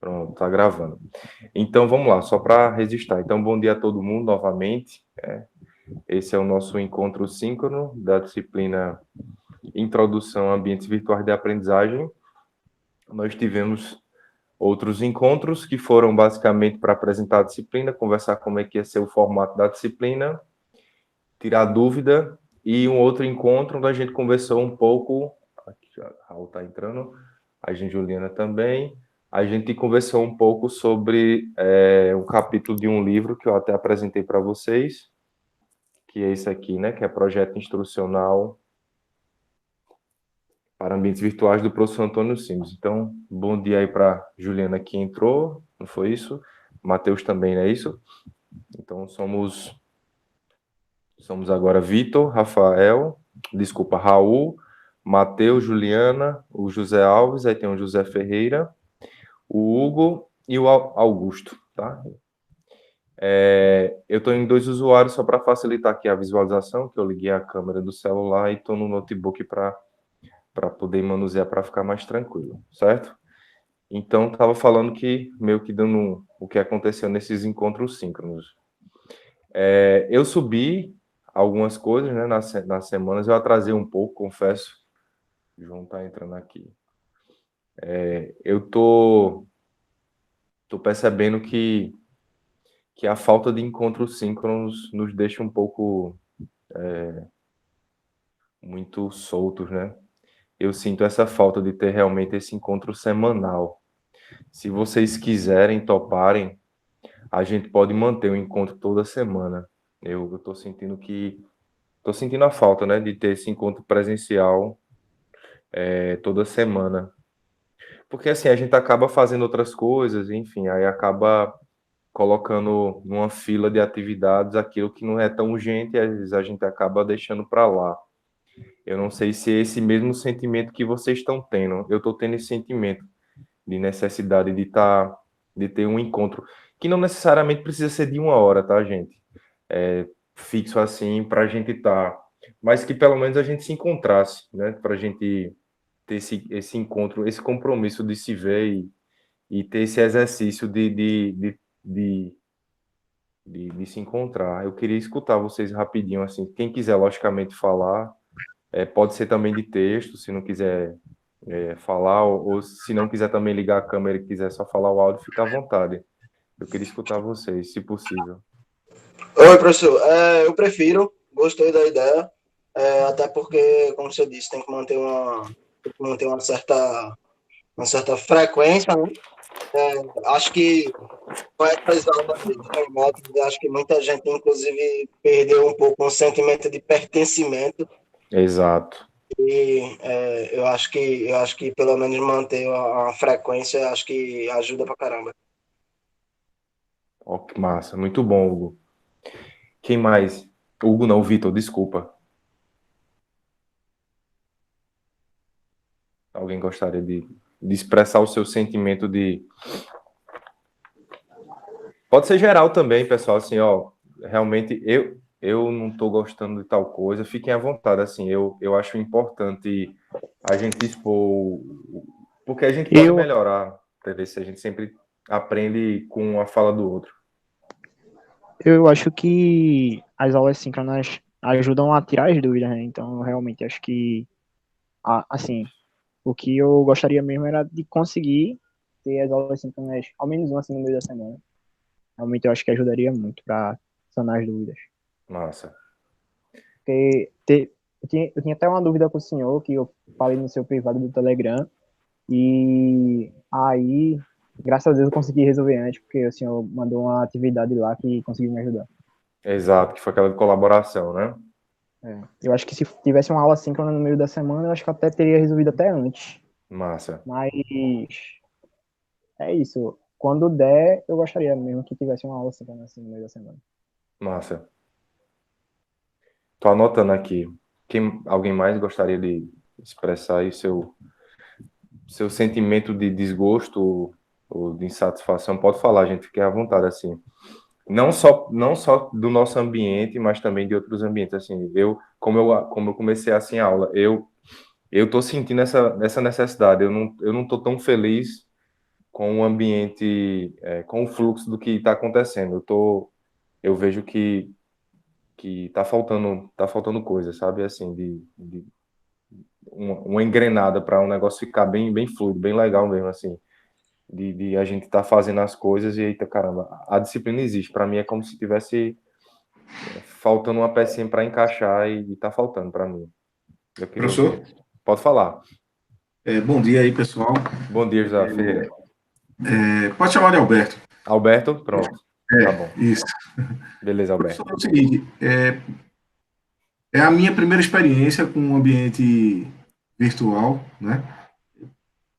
Pronto, tá gravando. Então vamos lá, só para registrar. Então, bom dia a todo mundo novamente. Esse é o nosso encontro síncrono da disciplina Introdução a Ambientes Virtuais de Aprendizagem. Nós tivemos outros encontros que foram basicamente para apresentar a disciplina, conversar como é que ia ser o formato da disciplina, tirar dúvida, e um outro encontro onde a gente conversou um pouco. Aqui já Raul está entrando, a gente, Juliana também. A gente conversou um pouco sobre um capítulo de um livro que eu até apresentei para vocês, que é esse aqui, né? Que é Projeto Instrucional para Ambientes Virtuais do professor Antônio Sims. Então, bom dia aí para Juliana que entrou, não foi isso? Matheus também, não é isso? Então, somos agora Vitor, Rafael, desculpa, Raul, Matheus, Juliana, o José Alves, aí tem o José Ferreira, o Hugo e o Augusto, tá? Eu estou em dois usuários só para facilitar aqui a visualização, que eu liguei a câmera do celular e estou no notebook para poder manusear para ficar mais tranquilo, certo? Então, estava falando que meio que dando o que aconteceu nesses encontros síncronos. Eu subi algumas coisas, né, nas semanas, eu atrasei um pouco, confesso. O João está entrando aqui. Eu tô percebendo que a falta de encontros síncronos nos deixa um pouco muito soltos, né? Eu sinto essa falta de ter realmente esse encontro semanal. Se vocês quiserem, toparem, a gente pode manter o encontro toda semana. Eu tô sentindo a falta, né, de ter esse encontro presencial toda semana. Porque assim, a gente acaba fazendo outras coisas, enfim, aí acaba colocando numa fila de atividades aquilo que não é tão urgente e às vezes a gente acaba deixando para lá. Eu não sei se é esse mesmo sentimento que vocês estão tendo. Eu estou tendo esse sentimento de necessidade de ter um encontro, que não necessariamente precisa ser de uma hora, tá, gente? Fixo assim para a gente estar, mas que pelo menos a gente se encontrasse, né? Para a gente ter esse encontro, esse compromisso de se ver e ter esse exercício de, de se encontrar. Eu queria escutar vocês rapidinho, assim, quem quiser, logicamente, falar, pode ser também de texto, se não quiser falar, ou se não quiser também ligar a câmera e quiser só falar o áudio, fica à vontade. Eu queria escutar vocês, se possível. Oi, professor. Eu prefiro, gostei da ideia, até porque, como você disse, tem que manter uma certa frequência, né? Acho que com essas aulas remotas, acho que muita gente, inclusive, perdeu um pouco o sentimento de pertencimento Exato. eu acho que pelo menos manter a frequência, acho que ajuda pra caramba. Ó, que massa. Muito bom, Hugo. Quem mais? Hugo não, Vitor, desculpa. Alguém gostaria de expressar o seu sentimento de. Pode ser geral também, pessoal, assim, ó, realmente eu não estou gostando de tal coisa, fiquem à vontade, assim, eu acho importante a gente expor, porque a gente pode Eu, melhorar, entendeu? Se a gente sempre aprende com a fala do outro. eu acho que as aulas síncronas ajudam a tirar as dúvidas, né? Então, eu realmente acho que, assim, o que eu gostaria mesmo era de conseguir ter as aulas síncronas, ao menos uma assim no meio da semana. Realmente eu acho que ajudaria muito para sanar as dúvidas. Massa. Porque eu tinha até uma dúvida com o senhor, que eu falei no seu privado do Telegram, e aí, graças a Deus, eu consegui resolver antes, porque o senhor mandou uma atividade lá que conseguiu me ajudar. Exato, que foi aquela de colaboração, né? É. Eu acho que se tivesse uma aula síncrona no meio da semana, eu acho que eu até teria resolvido até antes. Massa, Mas é isso. Quando der, eu gostaria mesmo que tivesse uma aula síncrona assim no meio da semana. massa. Tô anotando aqui. Alguém mais gostaria de expressar aí seu sentimento de desgosto ou de insatisfação? Pode falar, gente, fique à vontade, assim. Não só do nosso ambiente, mas também de outros ambientes, assim. Como eu comecei assim a aula, eu tô sentindo essa necessidade. Eu não tô tão feliz com o ambiente, com o fluxo do que está acontecendo. Eu vejo que tá faltando coisa, sabe? Assim, de uma engrenada para um negócio ficar bem fluido, bem legal mesmo, assim. De a gente estar fazendo as coisas e, eita, caramba, a disciplina existe. Para mim é como se tivesse faltando uma pecinha para encaixar e tá faltando para mim. Eu queria Professor, ouvir. Pode falar. bom dia aí, pessoal. Bom dia, José Ferreira. Pode chamar de Alberto. Alberto, pronto. Tá bom. Isso. Beleza, Alberto. Professor, é o seguinte, é a minha primeira experiência com um ambiente virtual, né?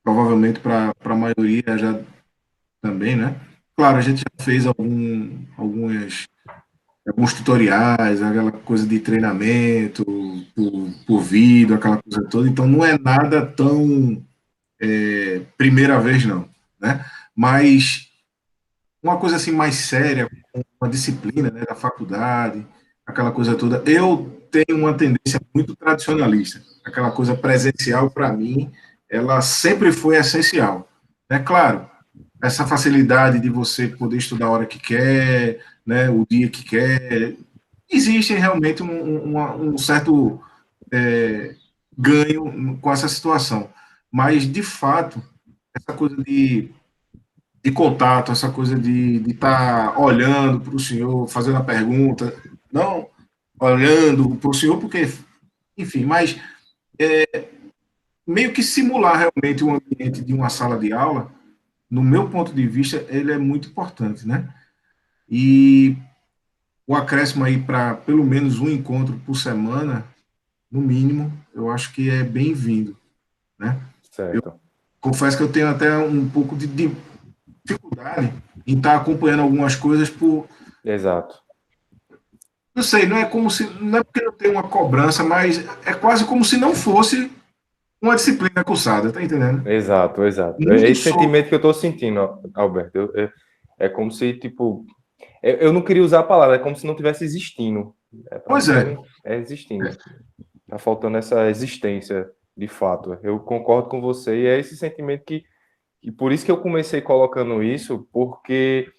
Provavelmente para a maioria já também, né? Claro, a gente já fez alguns tutoriais, aquela coisa de treinamento por vídeo, aquela coisa toda, então não é nada tão primeira vez, não, né? Mas uma coisa assim mais séria, uma disciplina, né, da faculdade, aquela coisa toda. Eu tenho uma tendência muito tradicionalista. Aquela coisa presencial, para mim, ela sempre foi essencial. É claro, essa facilidade de você poder estudar a hora que quer, né, o dia que quer, existe realmente um certo ganho com essa situação. Mas, de fato, essa coisa de contato, essa coisa de estar olhando para o senhor, fazendo a pergunta, não olhando para o senhor, porque, enfim, mas meio que simular realmente o ambiente de uma sala de aula, no meu ponto de vista, ele é muito importante, né? E o acréscimo aí para pelo menos um encontro por semana, no mínimo, eu acho que é bem-vindo, né? Eu Certo. confesso que eu tenho até um pouco de dificuldade em estar acompanhando algumas coisas por. Exato. Não sei, não é como se. Não é porque não tem uma cobrança, mas é quase como se não fosse uma disciplina cursada, tá entendendo? Exato. É Muito esse só. sentimento que eu tô sentindo, Alberto. É como se, tipo, eu não queria usar a palavra, é como se não tivesse existindo. Para Pois é. mim, é existindo. Tá faltando essa existência, de fato. Eu concordo com você e é esse sentimento que por isso que eu comecei colocando isso, porque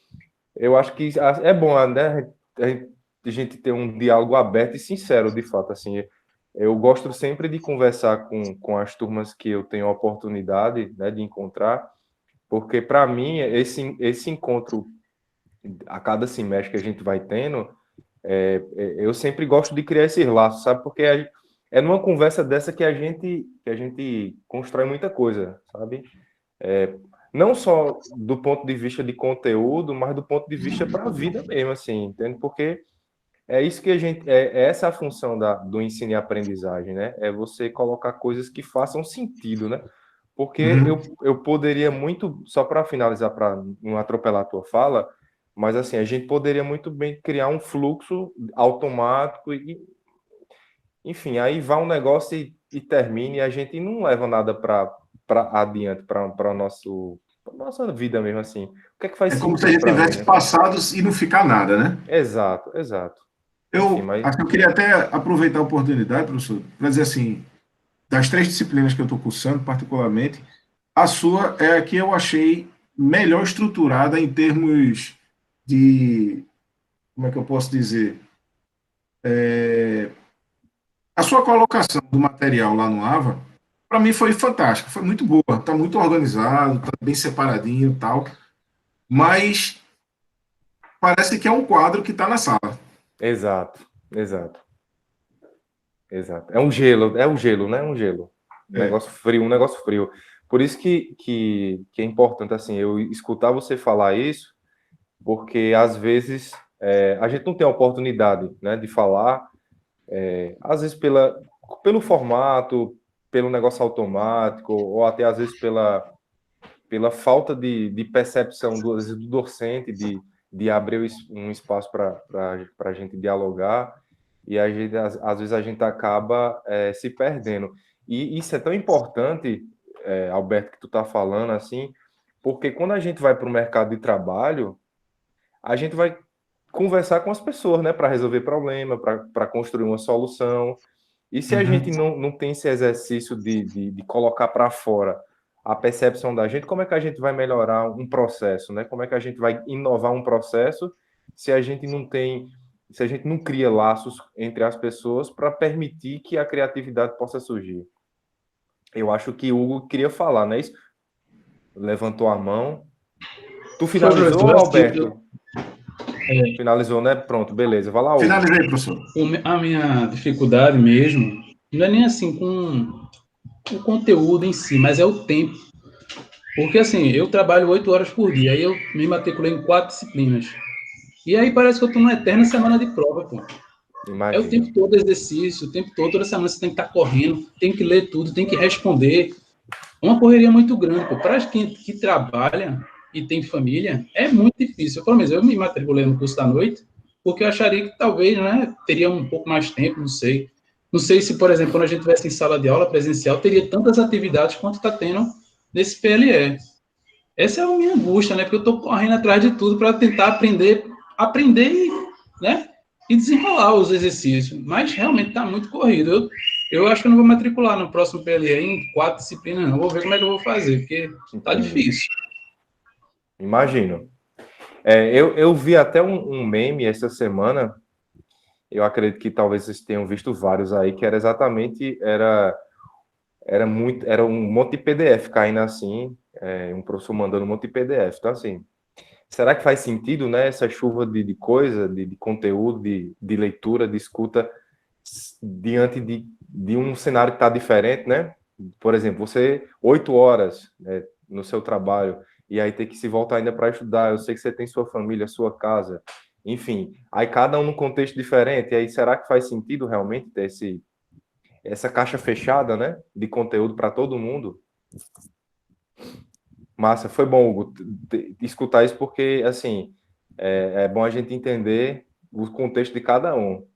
eu acho que é bom, né? A gente ter um diálogo aberto e sincero, de fato, assim. Eu gosto sempre de conversar com as turmas que eu tenho a oportunidade, né, de encontrar, porque para mim esse encontro a cada semestre que a gente vai tendo, eu sempre gosto de criar esses laços, sabe? Porque é numa conversa dessa que a gente constrói muita coisa, sabe? Não só do ponto de vista de conteúdo, mas do ponto de vista para a vida mesmo, assim, entende? Porque é isso que essa a função do ensino e aprendizagem, né? É você colocar coisas que façam sentido, né? Porque eu poderia muito, só para finalizar, para não atropelar a tua fala, mas assim, a gente poderia muito bem criar um fluxo automático e, enfim, aí vai um negócio e termina e a gente não leva nada para adiante, para nossa vida mesmo, assim. O que é que faz É como se a sentido gente para mim, tivesse né? passado e não ficar nada, né? Exato. Enfim, Eu mas acho que eu queria até aproveitar a oportunidade, professor, para dizer assim, das 3 disciplinas que eu estou cursando, particularmente, a sua é a que eu achei melhor estruturada em termos de, como é que eu posso dizer, a sua colocação do material lá no AVA, para mim foi fantástica, foi muito boa, está muito organizado, está bem separadinho e tal, mas parece que é um quadro que está na sala. exato. É um gelo, né? Um gelo. É. Um negócio frio. Por isso que é importante, assim, eu escutar você falar isso, porque às vezes a gente não tem a oportunidade, né, de falar, às vezes pelo formato, pelo negócio automático, ou até às vezes pela falta de percepção às vezes, do docente de abrir um espaço para a gente dialogar, e a gente, às vezes a gente acaba se perdendo. E isso é tão importante, Alberto, que tu está falando, assim, porque quando a gente vai para o mercado de trabalho, a gente vai conversar com as pessoas, né, para resolver problema, para construir uma solução. E se a gente não tem esse exercício de colocar para fora a percepção da gente, como é que a gente vai melhorar um processo, né? Como é que a gente vai inovar um processo se a gente não tem, se a gente não cria laços entre as pessoas para permitir que a criatividade possa surgir? Eu acho que o Hugo queria falar, não é isso? Levantou a mão. Tu Foi, finalizou, professor. Assim, Alberto? Finalizou, né? Pronto, beleza. Vai lá, Hugo. Finalizei, professor. a minha dificuldade mesmo não é nem assim com o conteúdo em si, mas é o tempo. Porque assim, eu trabalho 8 horas por dia, aí eu me matriculei em 4 disciplinas. E aí parece que eu estou numa eterna semana de prova, pô. É o Imagina. tempo todo exercício, o tempo todo, toda semana você tem que estar correndo, tem que ler tudo, tem que responder. Uma correria muito grande, pô. Para quem que trabalha e tem família, é muito difícil. Pelo menos eu me matriculei no curso da noite, porque eu acharia que talvez, né, teria um pouco mais tempo, não sei. Não sei se, por exemplo, quando a gente tivesse em sala de aula presencial, teria tantas atividades quanto está tendo nesse PLE. Essa é a minha angústia, né? Porque eu estou correndo atrás de tudo para tentar aprender e, né? E desenrolar os exercícios. Mas realmente está muito corrido. Eu acho que eu não vou matricular no próximo PLE em 4 disciplinas, não. Vou ver como é que eu vou fazer, porque está difícil. Imagino. Eu vi até um meme essa semana. Eu acredito que talvez vocês tenham visto vários aí, que era exatamente, era um monte de PDF caindo assim, um professor mandando um monte de PDF. Então, assim, será que faz sentido, né, essa chuva de coisa, de conteúdo, de leitura, de escuta, diante de um cenário que está diferente, né? Por exemplo, você, 8 horas, né, no seu trabalho, e aí ter que se voltar ainda para estudar. Eu sei que você tem sua família, sua casa, enfim, aí cada um num contexto diferente. E aí, será que faz sentido realmente ter essa caixa fechada, né, de conteúdo para todo mundo? Massa, foi bom, Hugo, escutar isso, porque, assim, é bom a gente entender o contexto de cada um.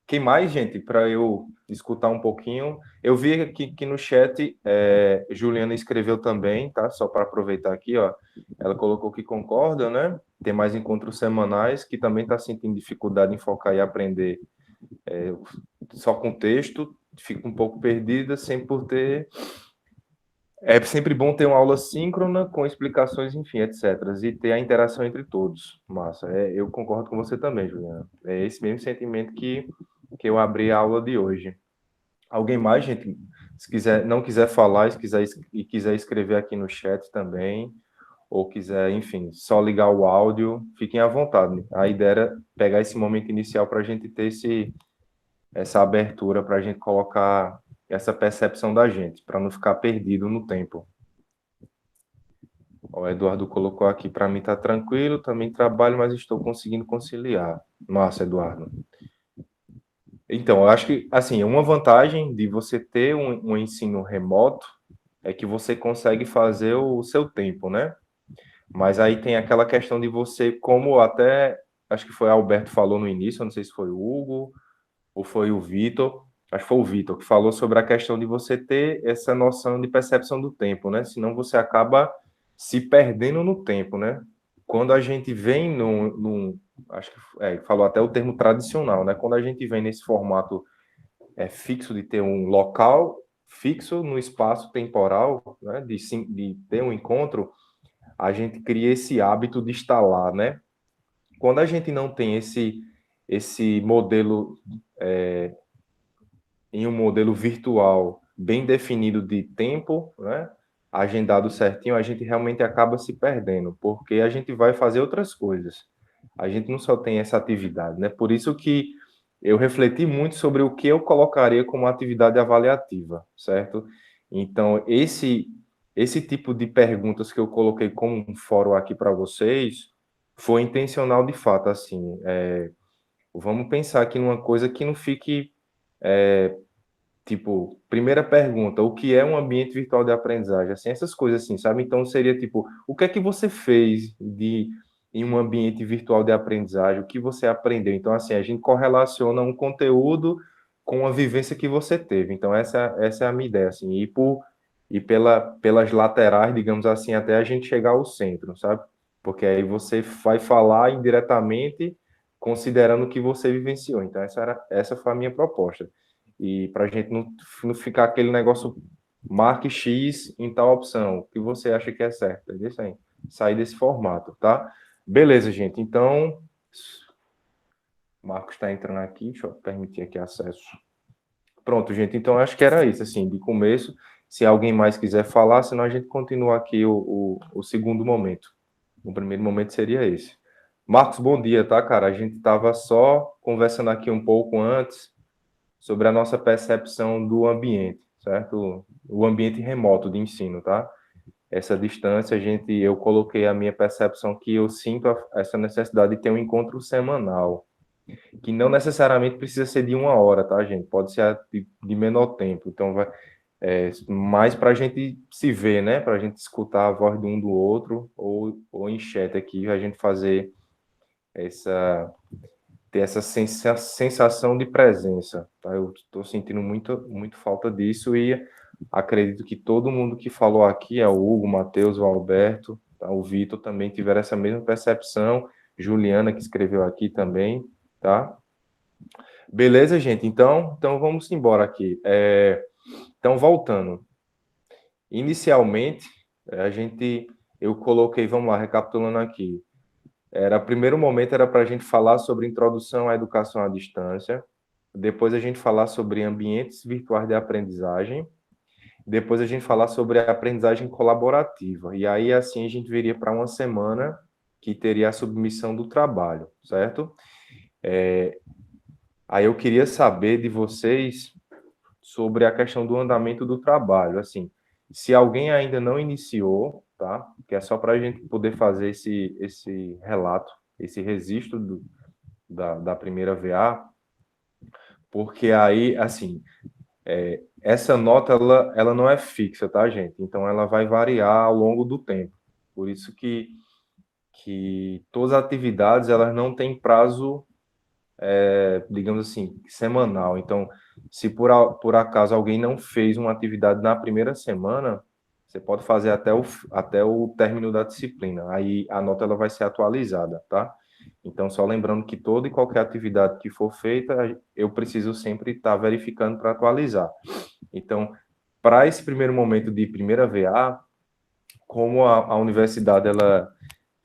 Quem mais, gente, para eu escutar um pouquinho? Eu vi aqui que no chat, Juliana escreveu também, tá? Só para aproveitar aqui, ó. Ela colocou que concorda, né? Tem mais encontros semanais, que também está sentindo dificuldade em focar e aprender só com texto, fica um pouco perdida, sem por ter. É sempre bom ter uma aula síncrona, com explicações, enfim, etc. E ter a interação entre todos. Massa. Eu concordo com você também, Juliana. É esse mesmo sentimento que eu abri a aula de hoje. Alguém mais, gente? Se quiser, não quiser falar, se quiser, e quiser escrever aqui no chat também, ou quiser, enfim, só ligar o áudio, fiquem à vontade. A ideia era pegar esse momento inicial para a gente ter essa abertura, para a gente colocar essa percepção da gente, para não ficar perdido no tempo. O Eduardo colocou aqui, para mim tá tranquilo, também trabalho, mas estou conseguindo conciliar. Massa, Eduardo. Então, eu acho que, assim, uma vantagem de você ter um ensino remoto é que você consegue fazer o seu tempo, né? Mas aí tem aquela questão de você, como até, acho que foi Alberto falou no início, eu não sei se foi o Hugo ou foi o Vitor, acho que foi o Vitor, que falou sobre a questão de você ter essa noção de percepção do tempo, né? Senão você acaba se perdendo no tempo, né? Quando a gente vem acho que falou até o termo tradicional, né? Quando a gente vem nesse formato fixo de ter um local fixo no espaço temporal, né? De ter um encontro, a gente cria esse hábito de estar lá, né? Quando a gente não tem esse modelo em um modelo virtual bem definido de tempo, né? Agendado certinho, a gente realmente acaba se perdendo, porque a gente vai fazer outras coisas. A gente não só tem essa atividade, né? Por isso que eu refleti muito sobre o que eu colocaria como atividade avaliativa, certo? Então, esse tipo de perguntas que eu coloquei como um fórum aqui para vocês foi intencional de fato, assim. Vamos pensar aqui numa coisa que não fique tipo, primeira pergunta, o que é um ambiente virtual de aprendizagem? Assim, essas coisas assim, sabe? Então seria tipo, o que é que você fez em um ambiente virtual de aprendizagem? O que você aprendeu? Então, assim, a gente correlaciona um conteúdo com a vivência que você teve. Então, essa é a minha ideia, assim, pelas laterais, digamos assim, até a gente chegar ao centro, sabe? Porque aí você vai falar indiretamente considerando o que você vivenciou. Então, essa foi a minha proposta. E para a gente não ficar aquele negócio marque X em tal opção, o que você acha que é certo, é isso aí, sair desse formato, tá? Beleza, gente, então, Marcos está entrando aqui, deixa eu permitir aqui acesso. Pronto, gente, então acho que era isso, assim, de começo, se alguém mais quiser falar, senão a gente continua aqui o segundo momento. O primeiro momento seria esse. Marcos, bom dia, tá, cara? A gente estava só conversando aqui um pouco antes sobre a nossa percepção do ambiente, certo? O ambiente remoto de ensino, tá? Essa distância, eu coloquei a minha percepção que eu sinto essa necessidade de ter um encontro semanal, que não necessariamente precisa ser de 1 hora, tá, gente? Pode ser de menor tempo. Então, mais para a gente se ver, né? Para a gente escutar a voz de um do outro, ou em chat aqui, a gente fazer ter essa sensação de presença, tá? Eu estou sentindo muito falta disso e acredito que todo mundo que falou aqui, o Hugo, o Matheus, o Alberto, tá? O Vitor também tiveram essa mesma percepção, Juliana que escreveu aqui também, tá? Beleza, gente? Então vamos embora aqui. Então, voltando. Inicialmente, eu coloquei, vamos lá, recapitulando aqui. Primeiro momento era para a gente falar sobre introdução à educação à distância, depois a gente falar sobre ambientes virtuais de aprendizagem, depois a gente falar sobre a aprendizagem colaborativa, e aí assim a gente viria para uma semana que teria a submissão do trabalho, certo? Aí eu queria saber de vocês sobre a questão do andamento do trabalho, assim, se alguém ainda não iniciou, tá? Que é só para a gente poder fazer esse relato, esse registro da primeira VA, porque aí, assim, essa nota, ela não é fixa, tá, gente? Então, ela vai variar ao longo do tempo. Por isso que todas as atividades, elas não têm prazo, digamos assim, semanal. Então, se por acaso alguém não fez uma atividade na primeira semana, você pode fazer até o término da disciplina. Aí a nota ela vai ser atualizada, tá? Então, só lembrando que toda e qualquer atividade que for feita, eu preciso sempre estar verificando para atualizar. Então, para esse primeiro momento de primeira VA, como a universidade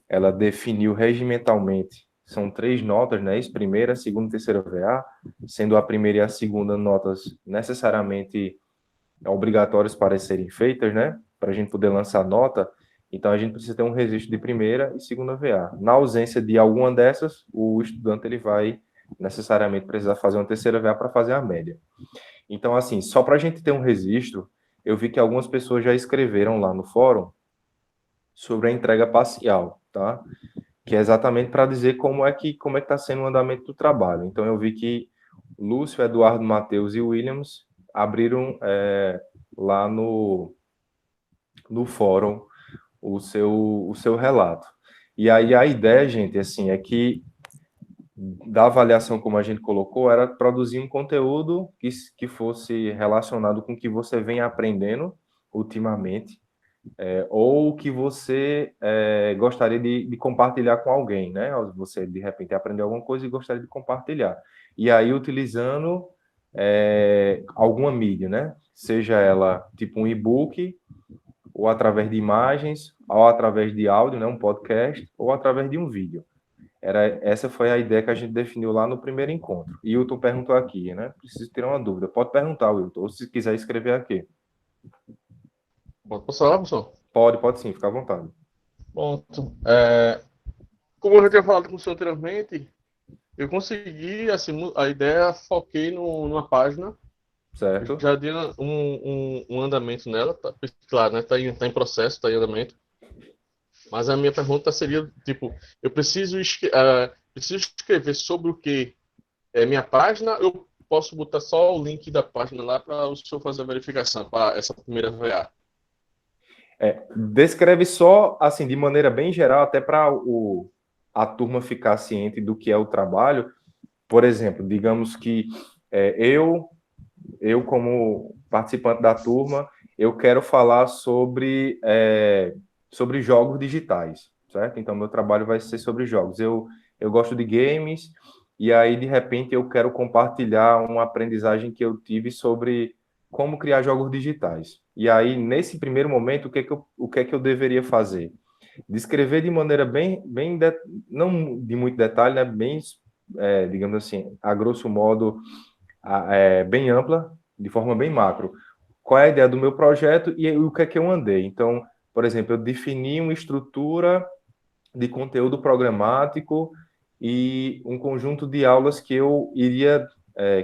ela definiu regimentalmente, são 3 notas, né? Primeira, segunda e terceira VA, sendo a primeira e a segunda notas necessariamente obrigatórias para serem feitas, né? Para a gente poder lançar nota. Então, a gente precisa ter um registro de primeira e segunda VA. Na ausência de alguma dessas, o estudante ele vai necessariamente precisar fazer uma terceira VA para fazer a média. Então, assim, só para a gente ter um registro, eu vi que algumas pessoas já escreveram lá no fórum sobre a entrega parcial, tá? Que é exatamente para dizer como é que está sendo o andamento do trabalho. Então, eu vi que Lúcio, Eduardo, Matheus e Williams abriram lá no fórum o seu relato. E aí a ideia, gente, assim, é que da avaliação, como a gente colocou, era produzir um conteúdo que fosse relacionado com o que você vem aprendendo ultimamente, ou que você gostaria de compartilhar com alguém, né? Você, de repente, aprendeu alguma coisa e gostaria de compartilhar. E aí, utilizando alguma mídia, né? Seja ela tipo um e-book, ou através de imagens, ou através de áudio, né? Um podcast, ou através de um vídeo. Essa foi a ideia que a gente definiu lá no primeiro encontro. E o Hilton perguntou aqui, né? Preciso tirar uma dúvida. Pode perguntar, Hilton, ou se quiser escrever aqui. Posso falar, professor? Pode sim, fica à vontade. Pronto. Como eu já tinha falado com o senhor anteriormente, eu consegui, assim, a ideia, foquei numa página, Certo? já dei um andamento nela, claro, né? Tá em processo, está em andamento. Mas a minha pergunta seria, tipo, eu preciso escrever sobre o que é minha página, eu posso botar só o link da página lá para o senhor fazer a verificação para essa primeira VA? Descreve só, assim, de maneira bem geral, até para a turma ficar ciente do que é o trabalho. Por exemplo, digamos que eu como participante da turma, eu quero falar sobre jogos digitais, certo? Então, meu trabalho vai ser sobre jogos. Eu gosto de games, e aí, de repente, eu quero compartilhar uma aprendizagem que eu tive sobre como criar jogos digitais. E aí, nesse primeiro momento, o que é que eu deveria fazer? Descrever de maneira não de muito detalhe, né? Bem, digamos assim, a grosso modo, bem ampla, de forma bem macro. Qual é a ideia do meu projeto e o que é que eu andei? Então, por exemplo, eu defini uma estrutura de conteúdo programático e um conjunto de aulas que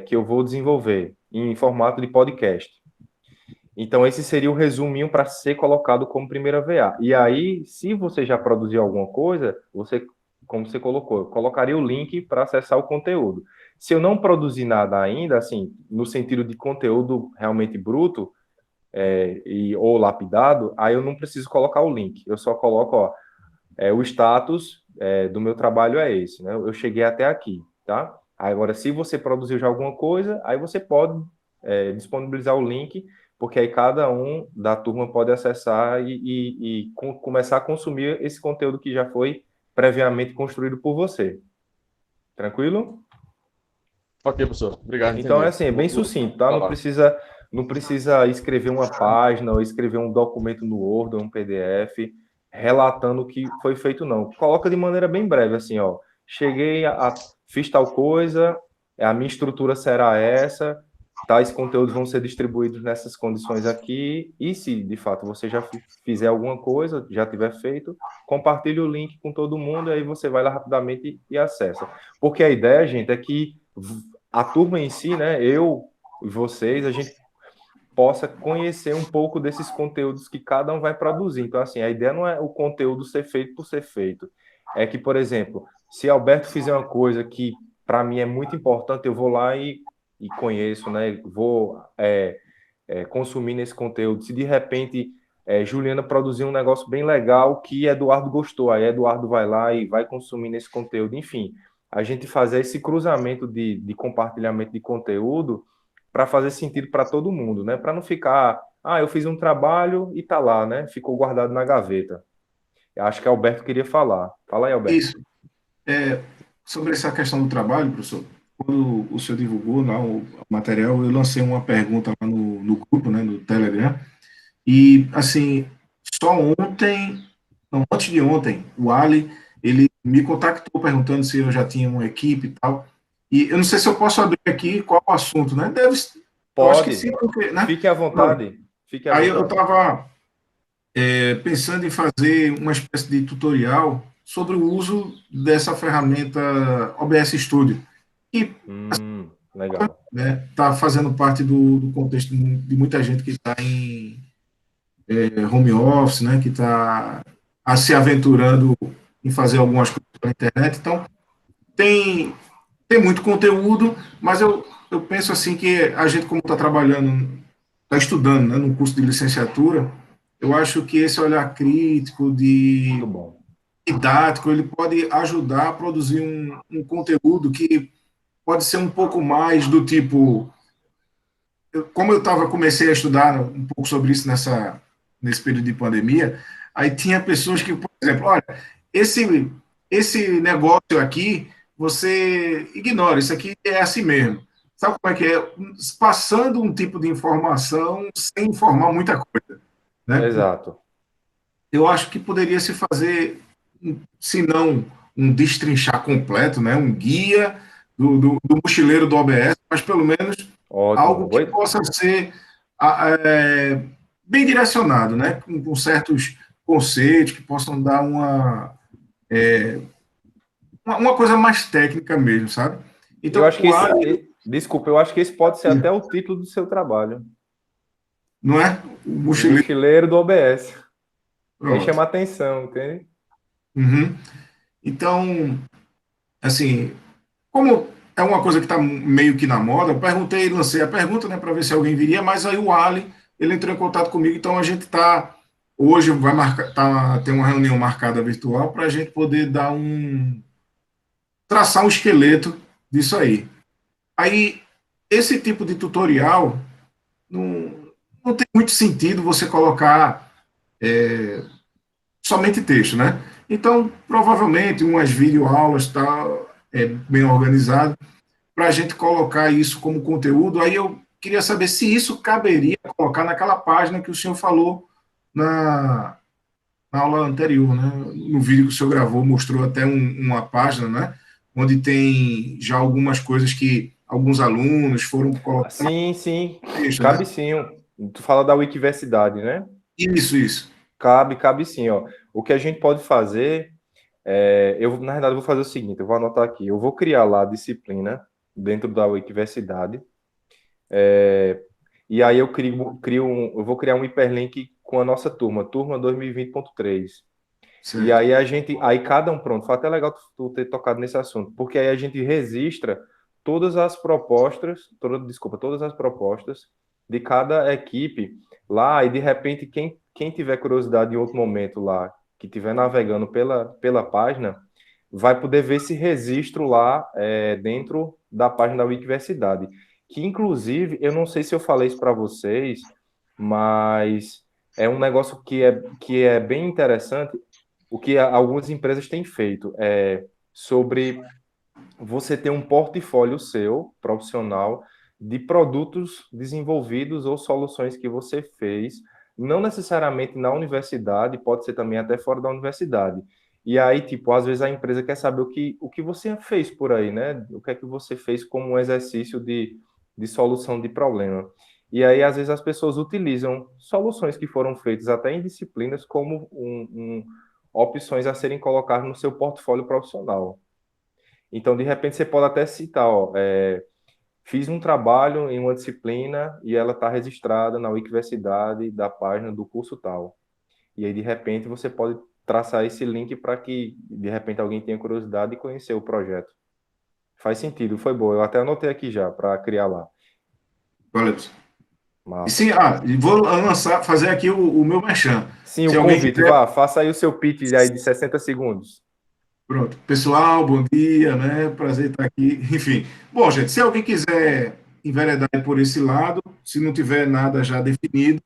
que eu vou desenvolver em formato de podcast. Então, esse seria o resuminho para ser colocado como primeira VA. E aí, se você já produziu alguma coisa, como você colocou, eu colocaria o link para acessar o conteúdo. Se eu não produzir nada ainda, assim, no sentido de conteúdo realmente bruto, ou lapidado, aí eu não preciso colocar o link. Eu só coloco, ó, o status do meu trabalho é esse, né? Eu cheguei até aqui, tá? Agora, se você produziu já alguma coisa, aí você pode disponibilizar o link, porque aí cada um da turma pode acessar e começar a consumir esse conteúdo que já foi previamente construído por você. Tranquilo? Ok, professor. Obrigado, Então, entendi. assim, é bem sucinto, tá? Não precisa escrever uma página ou escrever um documento no Word ou um PDF relatando o que foi feito, não. Coloca de maneira bem breve, assim, ó. Fiz tal coisa, a minha estrutura será essa, tais conteúdos vão ser distribuídos nessas condições aqui, e se de fato você já fizer alguma coisa, já tiver feito, compartilhe o link com todo mundo, e aí você vai lá rapidamente e acessa. Porque a ideia, gente, é que a turma em si, né, eu e vocês, a gente possa conhecer um pouco desses conteúdos que cada um vai produzir. Então, assim, a ideia não é o conteúdo ser feito por ser feito. É que, por exemplo, se Alberto fizer uma coisa que para mim é muito importante, eu vou lá e conheço, né? Vou consumir nesse conteúdo. Se de repente Juliana produzir um negócio bem legal que Eduardo gostou, aí Eduardo vai lá e vai consumir nesse conteúdo. Enfim, a gente fazer esse cruzamento de compartilhamento de conteúdo para fazer sentido para todo mundo, né? Para não ficar, eu fiz um trabalho e tá lá, né? Ficou guardado na gaveta. Eu acho que Alberto queria falar. Fala aí, Alberto. Isso. Sobre essa questão do trabalho, professor, quando o senhor divulgou lá o material, eu lancei uma pergunta lá no grupo, né, no Telegram, e, assim, só ontem, não, antes de ontem, o Ali, ele me contactou perguntando se eu já tinha uma equipe e tal, e eu não sei se eu posso abrir aqui qual o assunto, né? Eu acho que Pode. sim, porque, né? Fique à vontade. Fique à Aí eu vontade. estava pensando em fazer uma espécie de tutorial sobre o uso dessa ferramenta OBS Studio, que Legal. está fazendo parte do contexto de muita gente que está em home office, né, que está se aventurando em fazer algumas coisas pela internet. Então, tem muito conteúdo, mas eu penso assim que a gente, como está trabalhando, está estudando, né, no curso de licenciatura, eu acho que esse olhar crítico, Muito bom. didático, ele pode ajudar a produzir um conteúdo que pode ser um pouco mais do tipo, como comecei a estudar um pouco sobre isso nesse período de pandemia, aí tinha pessoas que, por exemplo, olha, esse negócio aqui, você ignora, isso aqui é assim mesmo. Sabe como é que é? Passando um tipo de informação sem informar muita coisa, né? Exato. Eu acho que poderia se fazer, se não um destrinchar completo, né? Um guia do mochileiro do OBS, mas pelo menos algo Ótimo. que possa ser bem direcionado, né? Com certos conceitos que possam dar uma coisa mais técnica mesmo, sabe? Eu Então, acho que desculpa, eu acho que esse pode ser até o título do seu trabalho. não é? O O mochileiro. mochileiro do OBS. E aí Pronto. chama atenção, entende? Uhum. Então, assim, como é uma coisa que está meio que na moda, eu perguntei, lancei a pergunta, né, para ver se alguém viria, mas aí o Ali, ele entrou em contato comigo, então a gente hoje vai tem uma reunião marcada virtual para a gente poder traçar um esqueleto disso aí. Aí, esse tipo de tutorial, não tem muito sentido você colocar somente texto, né? Então, provavelmente, umas videoaulas, tá, bem organizado, para a gente colocar isso como conteúdo. Aí eu queria saber se isso caberia colocar naquela página que o senhor falou na aula anterior, né? No vídeo que o senhor gravou, mostrou até uma página, né? Onde tem já algumas coisas que alguns alunos foram colocar. Sim, sim. Texto, Cabe né? sim. Tu fala da Wikiversidade, né? Isso. Cabe sim, ó. O que a gente pode fazer, eu, na verdade, vou fazer o seguinte, eu vou anotar aqui, eu vou criar lá a disciplina dentro da Wikiversidade, e aí eu vou criar um hiperlink com a nossa turma 2020.3. E Certo. aí cada um, pronto, foi até legal tu ter tocado nesse assunto, porque aí a gente registra todas as propostas de cada equipe lá, e de repente quem tiver curiosidade em outro momento lá, que estiver navegando pela página, vai poder ver esse registro lá dentro da página da Wikiversidade, que inclusive, eu não sei se eu falei isso para vocês, mas é um negócio que é bem interessante, o que algumas empresas têm feito sobre você ter um portfólio seu, profissional, de produtos desenvolvidos ou soluções que você fez, não necessariamente na universidade, pode ser também até fora da universidade. E aí, tipo, às vezes a empresa quer saber o que você fez por aí, né? O que é que você fez como um exercício de solução de problema. E aí, às vezes, as pessoas utilizam soluções que foram feitas até em disciplinas como opções a serem colocadas no seu portfólio profissional. Então, de repente, você pode até citar, ó, fiz um trabalho em uma disciplina e ela está registrada na Wikiversidade da página do curso tal. E aí, de repente, você pode traçar esse link para que, de repente, alguém tenha curiosidade de conhecer o projeto. Faz sentido, foi bom. Eu até anotei aqui já para criar lá. Valeu. E Massa. sim, e vou fazer aqui o meu merchan. Sim, Se o alguém convite, quiser. vá, faça aí o seu pitch aí de 60 segundos. Pronto. Pessoal, bom dia, né? Prazer estar aqui. Enfim. Bom, gente, se alguém quiser enveredar por esse lado, se não tiver nada já definido,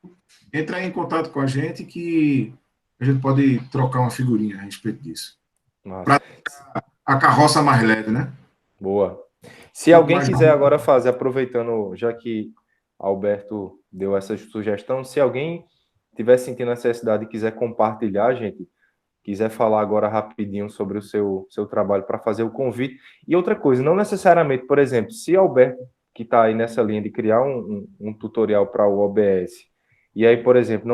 entre aí em contato com a gente que a gente pode trocar uma figurinha a respeito disso. Massa. A carroça mais leve, né? Boa. Se Quanto alguém mais quiser agora fazer, aproveitando, já que Alberto deu essa sugestão, se alguém tiver sentindo a necessidade e quiser compartilhar, gente, quiser falar agora rapidinho sobre o seu trabalho para fazer o convite. E outra coisa, não necessariamente, por exemplo, se Alberto, que está aí nessa linha de criar um tutorial para o OBS, e aí, por exemplo,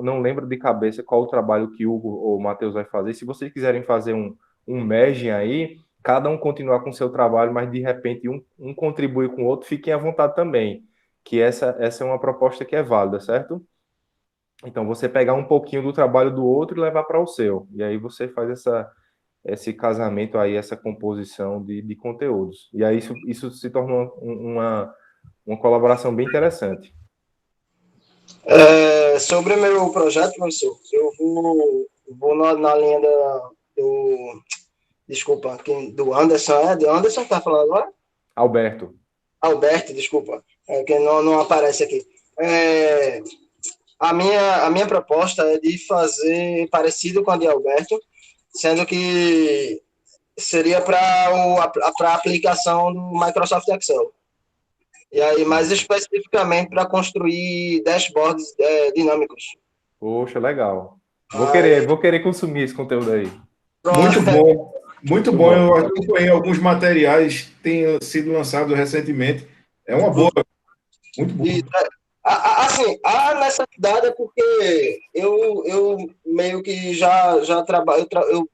não lembro de cabeça qual o trabalho que o Hugo ou o Matheus vai fazer, se vocês quiserem fazer um merging aí, cada um continuar com o seu trabalho, mas de repente um contribui com o outro, fiquem à vontade também, que essa é uma proposta que é válida, certo? Então, você pegar um pouquinho do trabalho do outro e levar para o seu. E aí você faz esse casamento aí, essa composição de conteúdos. E aí isso se torna uma colaboração bem interessante. Sobre o meu projeto, professor, eu vou na linha do. Desculpa, do Anderson, do Anderson que tá falando agora? Alberto. Alberto, desculpa, que não aparece aqui. A minha proposta é de fazer parecido com a de Alberto, sendo que seria para a aplicação do Microsoft Excel. E aí, mais especificamente, para construir dashboards dinâmicos. Poxa, legal. Vou Aí, querer consumir esse conteúdo aí. Muito bom. Muito bom. bom. Eu acompanhei alguns materiais que têm sido lançados recentemente. É uma boa. Muito bom. assim, a necessidade é porque eu meio que já eu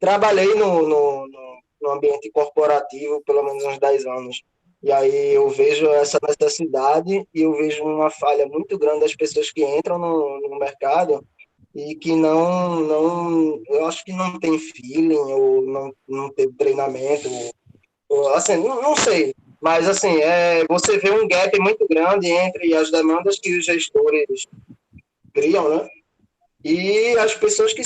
trabalhei no ambiente corporativo pelo menos uns 10 anos. E aí eu vejo essa necessidade e eu vejo uma falha muito grande das pessoas que entram no mercado e que eu acho que não tem feeling ou não teve treinamento, ou, assim, não sei. Mas, assim, você vê um gap muito grande entre as demandas que os gestores criam, né? E as pessoas que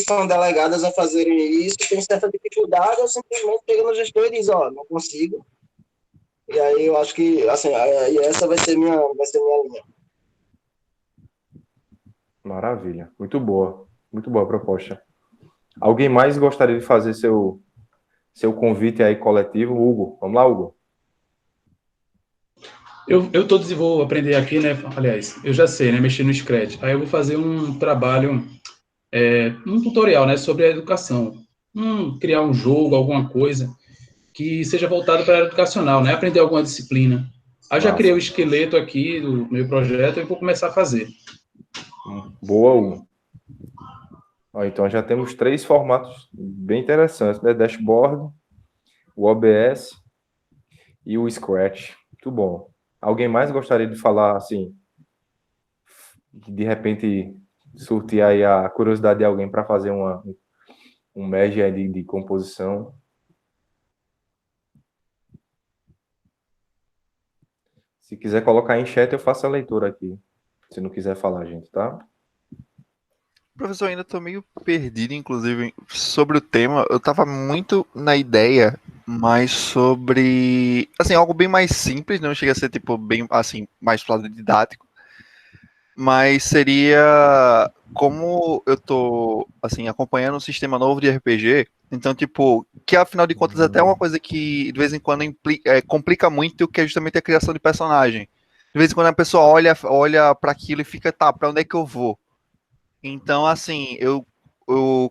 são delegadas a fazerem isso têm certa dificuldade ou simplesmente chegam no gestor e diz, não consigo. E aí eu acho que, assim, e essa vai ser minha linha. Maravilha. Muito boa. Muito boa a proposta. Alguém mais gostaria de fazer seu convite aí coletivo? Hugo. Vamos lá, Hugo. Vou aprender aqui, né? Aliás, eu já sei, né? Mexer no Scratch. Aí eu vou fazer um trabalho, um tutorial, né? Sobre a educação. Criar um jogo, alguma coisa que seja voltado para a área educacional, né? Aprender alguma disciplina. Aí já criei o Massa. esqueleto aqui do meu projeto e vou começar a fazer. Boa, Hugo. Ó, então já temos 3 formatos bem interessantes, né? Dashboard, o OBS e o Scratch. Muito bom. Alguém mais gostaria de falar, assim, de repente surtir aí a curiosidade de alguém para fazer um merge aí de composição? Se quiser colocar em chat, eu faço a leitura aqui. Se não quiser falar, gente, tá? Professor, ainda tô meio perdido, inclusive, sobre o tema. Eu tava muito na ideia, mas sobre, assim, algo bem mais simples, não chega a ser, tipo, bem, assim, mais pro lado didático, mas seria como eu tô, assim, acompanhando um sistema novo de RPG, então, tipo, que afinal de contas até é uma coisa que, de vez em quando, complica muito, que é justamente a criação de personagem. De vez em quando a pessoa olha para aquilo e fica, tá, pra onde é que eu vou? Então, assim,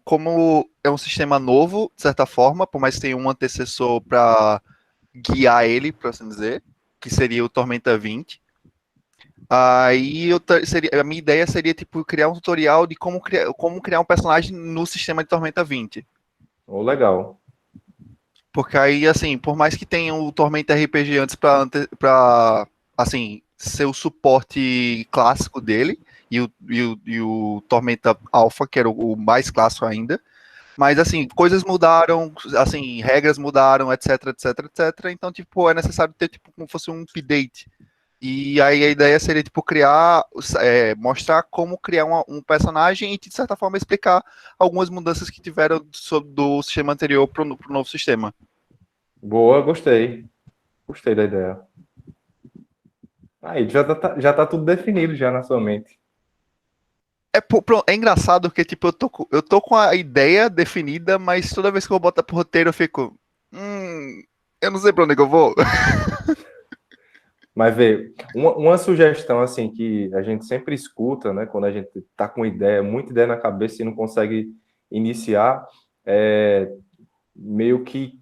como é um sistema novo, de certa forma, por mais que tenha um antecessor para guiar ele, por assim dizer, que seria o Tormenta 20. Aí a minha ideia seria tipo criar um tutorial de como criar um personagem no sistema de Tormenta 20. Oh, legal. Porque aí, assim, por mais que tenha o Tormenta RPG antes para assim, ser o suporte clássico dele, e o Tormenta Alpha, que era o mais clássico ainda, mas, assim, coisas mudaram, assim, regras mudaram, etc, etc, etc, então, tipo, é necessário ter, tipo, como fosse um update. E aí a ideia seria, tipo, mostrar como criar um personagem e, de certa forma, explicar algumas mudanças que tiveram do sistema anterior pro novo sistema. Boa, gostei. Gostei da ideia. Aí, já tá tudo definido já na sua mente. É engraçado porque, tipo, eu tô com a ideia definida, mas toda vez que eu vou botar pro roteiro eu fico. Eu não sei pra onde é que eu vou. Mas vê, uma sugestão assim que a gente sempre escuta, né, quando a gente tá com ideia, muita ideia na cabeça e não consegue iniciar, é meio que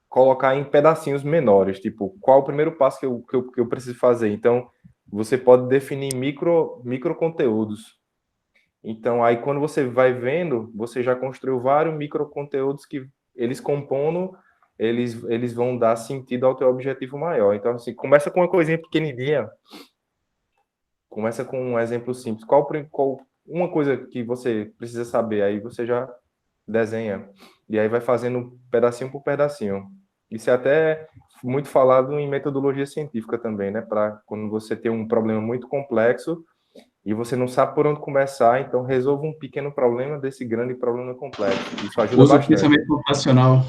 colocar em pedacinhos menores, tipo, qual o primeiro passo que eu preciso fazer? Então, você pode definir micro conteúdos. Então, aí quando você vai vendo, você já construiu vários micro conteúdos que eles compondo, eles vão dar sentido ao teu objetivo maior. Então, assim, começa com uma coisinha pequenininha, começa com um exemplo simples. Qual uma coisa que você precisa saber, aí você já desenha. E aí vai fazendo pedacinho por pedacinho. Isso é até muito falado em metodologia científica também, né? Para quando você tem um problema muito complexo e você não sabe por onde começar, então resolva um pequeno problema desse grande problema complexo. Isso ajuda Usa o bastante. pensamento computacional.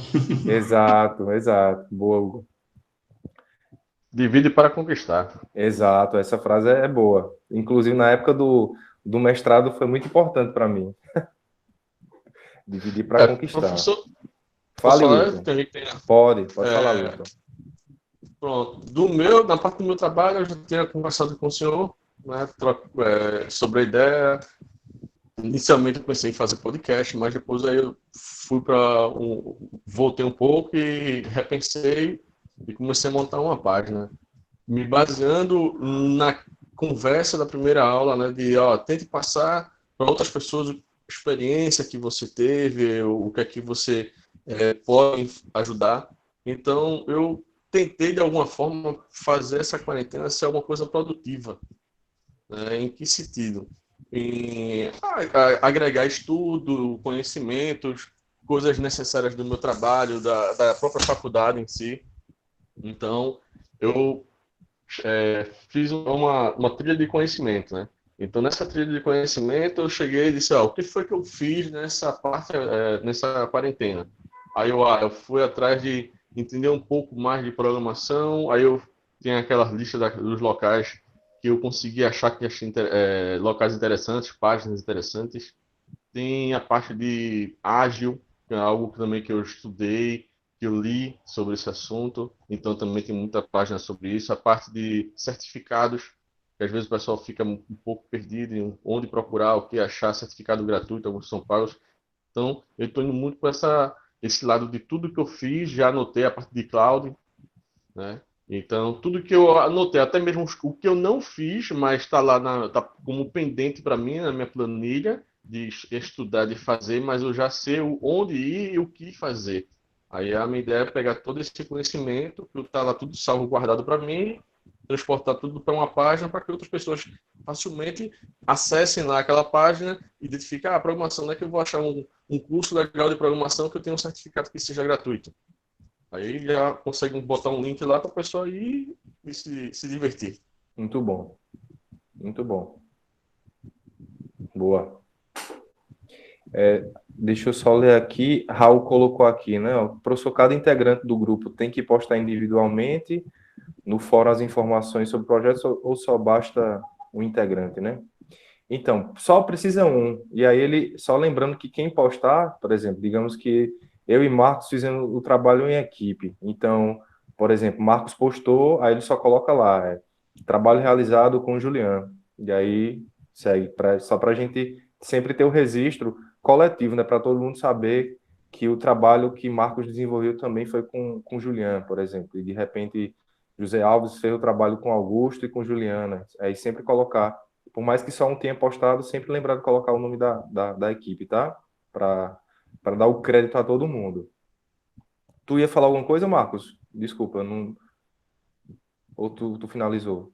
Exato, exato. Boa, Hugo. Divide para conquistar. Exato, essa frase é boa. Inclusive, na época do mestrado, foi muito importante para mim. Dividir para conquistar. Professor, posso Fale, falar? Wilton. Tem, Pode falar, Wilton. pronto. Na parte do meu trabalho, eu já tinha conversado com o senhor, né, sobre a ideia. Inicialmente eu pensei em fazer podcast, mas depois aí eu voltei um pouco e repensei e comecei a montar uma página, me baseando na conversa da primeira aula, né, tente passar para outras pessoas a experiência que você teve, o que é que você pode ajudar. Então, eu tentei, de alguma forma, fazer essa quarentena ser alguma coisa produtiva. Né? Em que sentido? Em agregar estudo, conhecimentos, coisas necessárias do meu trabalho, da própria faculdade em si. Então, eu fiz uma trilha de conhecimento, né? Então, nessa trilha de conhecimento, eu cheguei e disse, o que foi que eu fiz nessa parte, nessa quarentena? Aí eu fui atrás de entender um pouco mais de programação, aí eu tinha aquela lista dos locais que eu consegui achar que achei locais interessantes, páginas interessantes. Tem a parte de ágil, que é algo também que eu estudei, que eu li sobre esse assunto, então também tem muita página sobre isso. A parte de certificados, que às vezes o pessoal fica um pouco perdido em onde procurar, o que achar, certificado gratuito, alguns são pagos. Então, eu estou indo muito para esse lado de tudo que eu fiz, já anotei a parte de cloud, né? Então, tudo que eu anotei, até mesmo o que eu não fiz, mas está lá tá como pendente para mim na minha planilha de estudar, de fazer, mas eu já sei onde ir e o que fazer. Aí a minha ideia é pegar todo esse conhecimento, que está lá tudo salvo guardado para mim, transportar tudo para uma página para que outras pessoas facilmente acessem lá aquela página, identificar a programação, não é que eu vou achar um curso legal de programação que eu tenha um certificado que seja gratuito. Aí já consegue botar um link lá para a pessoa ir e se divertir. Muito bom. Muito bom. Boa. Deixa eu só ler aqui. Raul colocou aqui, né? Professor, cada integrante do grupo tem que postar individualmente no fórum as informações sobre projetos ou só basta um integrante, né? Então, só precisa um. E aí ele, só lembrando que quem postar, por exemplo, digamos que eu e Marcos fizemos o trabalho em equipe. Então, por exemplo, Marcos postou, aí ele só coloca lá, trabalho realizado com o Juliano. E aí segue, só para a gente sempre ter o registro coletivo, né? Para todo mundo saber que o trabalho que Marcos desenvolveu também foi com o Juliano, por exemplo. E de repente, José Alves fez o trabalho com Augusto e com Juliana. Aí sempre colocar, por mais que só um tenha postado, sempre lembrar de colocar o nome da equipe, tá? Para dar o crédito a todo mundo. Tu ia falar alguma coisa, Marcos? Desculpa, não... Ou tu finalizou?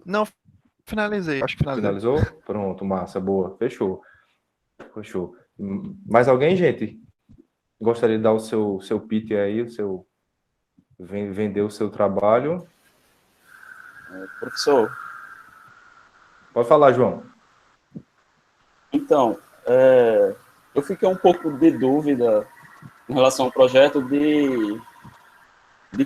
Não, finalizei, acho que finalizei. Finalizou? Pronto, massa, boa. Fechou. Mais alguém, gente? Gostaria de dar o seu pitch aí, vender o seu trabalho? Professor, Pode falar, João. então, eu fiquei um pouco de dúvida em relação ao projeto de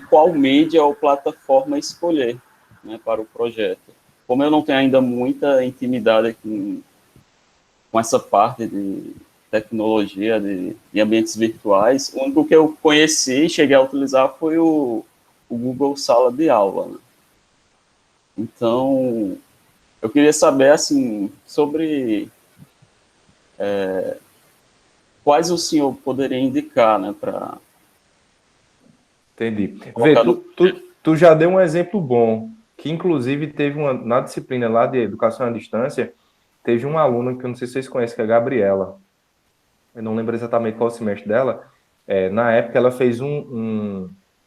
qual mídia ou plataforma escolher, né, para o projeto. Como eu não tenho ainda muita intimidade com essa parte de tecnologia, de ambientes virtuais, o único que eu conheci e cheguei a utilizar foi o Google Sala de Aula, né? Então, eu queria saber, assim, sobre quais o senhor poderia indicar, né, para... Entendi. Vê, tu já deu um exemplo bom, que inclusive teve na disciplina lá de educação à distância, teve um aluno que eu não sei se vocês conhecem, que é a Gabriela. Eu não lembro exatamente qual o semestre dela. Na época ela fez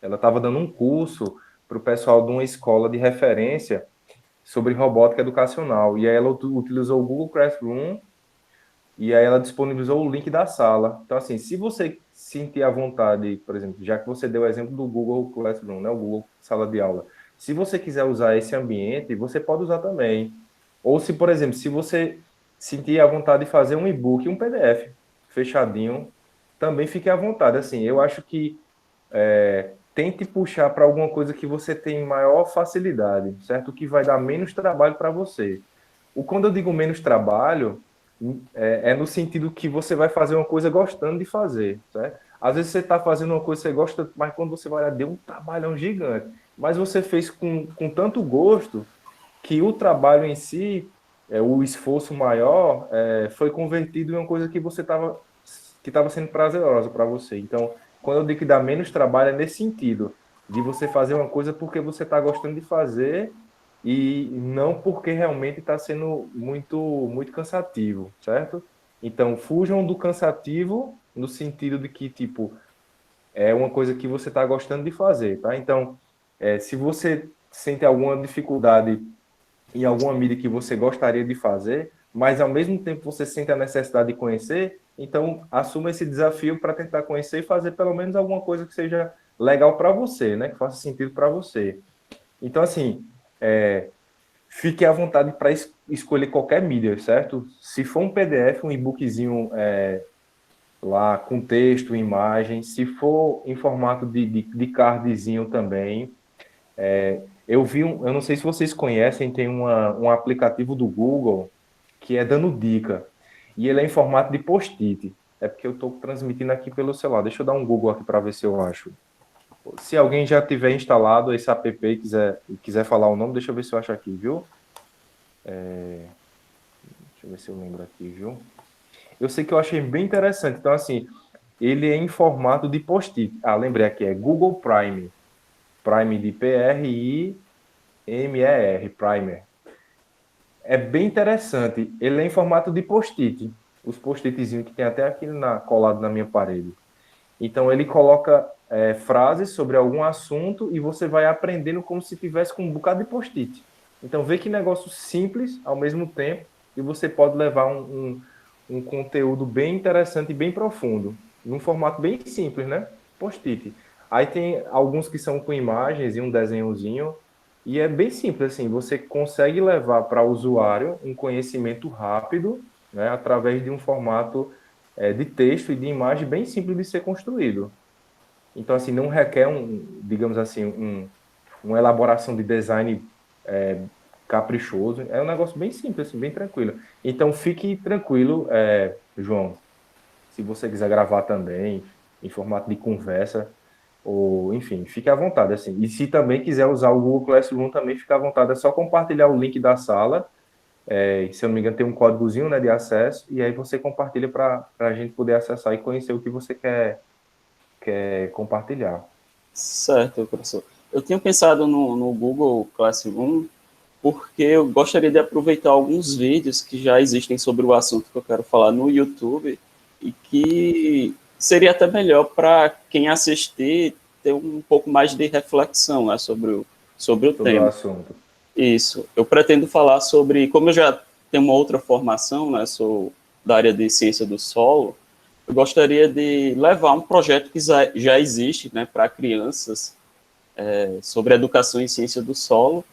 ela estava dando um curso para o pessoal de uma escola de referência sobre robótica educacional. E aí ela utilizou o Google Classroom e aí ela disponibilizou o link da sala. Então, assim, se você sentir a vontade, por exemplo, já que você deu o exemplo do Google Classroom, né, o Google Sala de Aula, se você quiser usar esse ambiente, você pode usar também. Ou se, por exemplo, se você sentir a vontade de fazer um e-book, um PDF fechadinho, também fique à vontade. Assim, eu acho que tente puxar para alguma coisa que você tem maior facilidade, certo? Que vai dar menos trabalho para você. Quando eu digo menos trabalho, é no sentido que você vai fazer uma coisa gostando de fazer, certo? Às vezes você está fazendo uma coisa que você gosta, mas quando você vai lá, deu um trabalhão gigante. Mas você fez com tanto gosto que o trabalho em si, o esforço maior, foi convertido em uma coisa que estava sendo prazerosa para você. Então, quando eu digo que dá menos trabalho, é nesse sentido, de você fazer uma coisa porque você está gostando de fazer e não porque realmente está sendo muito, muito cansativo, certo? Então, fujam do cansativo no sentido de que, tipo, é uma coisa que você está gostando de fazer, tá? Então, se você sente alguma dificuldade em alguma mídia que você gostaria de fazer, mas ao mesmo tempo você sente a necessidade de conhecer, então assuma esse desafio para tentar conhecer e fazer pelo menos alguma coisa que seja legal para você, né? Que faça sentido para você. Então, assim, fique à vontade para escolher qualquer mídia, certo? Se for um PDF, um e-bookzinho lá com texto, imagem, se for em formato de cardzinho também. Eu não sei se vocês conhecem, tem um aplicativo do Google que é dando dica, e ele é em formato de post-it. É porque eu estou transmitindo aqui pelo celular. Deixa eu dar um Google aqui para ver se eu acho. Se alguém já tiver instalado esse app e quiser falar o nome, deixa eu ver se eu acho aqui, viu? Deixa eu ver se eu lembro aqui, viu? Eu sei que eu achei bem interessante. Então, assim, ele é em formato de post-it. Ah, lembrei aqui, é Google Prime. Prime de Primer, Primer. É bem interessante. Ele é em formato de post-it. Os post-itzinhos que tem até aqui colado na minha parede. Então, ele coloca frases sobre algum assunto e você vai aprendendo como se tivesse com um bocado de post-it. Então, vê que negócio simples ao mesmo tempo e você pode levar um conteúdo bem interessante e bem profundo. Num formato bem simples, né? Post-it. Aí tem alguns que são com imagens e um desenhozinho. E é bem simples, assim, você consegue levar para o usuário um conhecimento rápido, né, através de um formato de texto e de imagem bem simples de ser construído. Então, assim, não requer, digamos assim, uma elaboração de design caprichoso. É um negócio bem simples, assim, bem tranquilo. Então, fique tranquilo, João, se você quiser gravar também, em formato de conversa, ou, enfim, fique à vontade, assim. E se também quiser usar o Google Classroom, também fique à vontade. É só compartilhar o link da sala. Se eu não me engano, tem um códigozinho, né, de acesso. E aí você compartilha para a gente poder acessar e conhecer o que você quer compartilhar. Certo, professor. Eu tinha pensado no Google Classroom porque eu gostaria de aproveitar alguns vídeos que já existem sobre o assunto que eu quero falar no YouTube e que seria até melhor para quem assistir ter um pouco mais de reflexão, né, sobre o Sobre o tema. assunto. Isso. Eu pretendo falar sobre, como eu já tenho uma outra formação, né, sou da área de ciência do solo, eu gostaria de levar um projeto que já existe, né, para crianças, sobre educação em ciência do solo,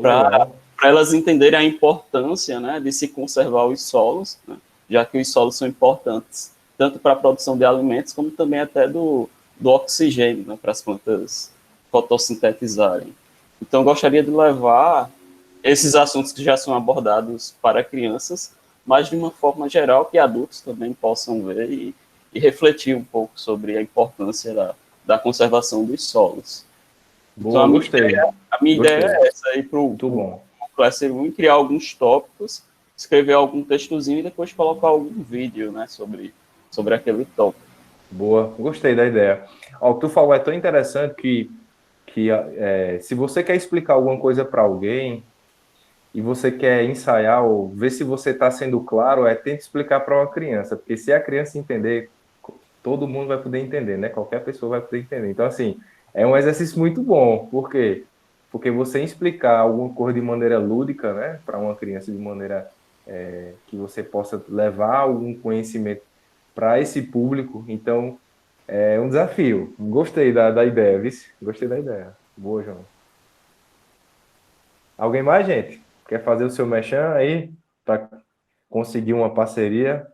para elas entenderem a importância, né, de se conservar os solos, né, já que os solos são importantes tanto para a produção de alimentos como também até do oxigênio, né, para as plantas fotossintetizarem. Então, eu gostaria de levar esses assuntos que já são abordados para crianças, mas de uma forma geral que adultos também possam ver e refletir um pouco sobre a importância da conservação dos solos. Boa, Então, gostei. A minha ideia é essa, ir para o Classroom, criar alguns tópicos, escrever algum textozinho e depois colocar algum vídeo, né, sobre aquele tópico. Boa, gostei da ideia. O que tu falou é tão interessante que se você quer explicar alguma coisa para alguém e você quer ensaiar ou ver se você está sendo claro, tente explicar para uma criança, porque se a criança entender, todo mundo vai poder entender, né? Qualquer pessoa vai poder entender. Então, assim, é um exercício muito bom. Por quê? Porque você explicar alguma coisa de maneira lúdica, né, para uma criança, de maneira que você possa levar algum conhecimento para esse público, então é um desafio. Gostei da ideia, viu? Gostei da ideia. Boa, João. Alguém mais, gente? Quer fazer o seu merchan aí para conseguir uma parceria?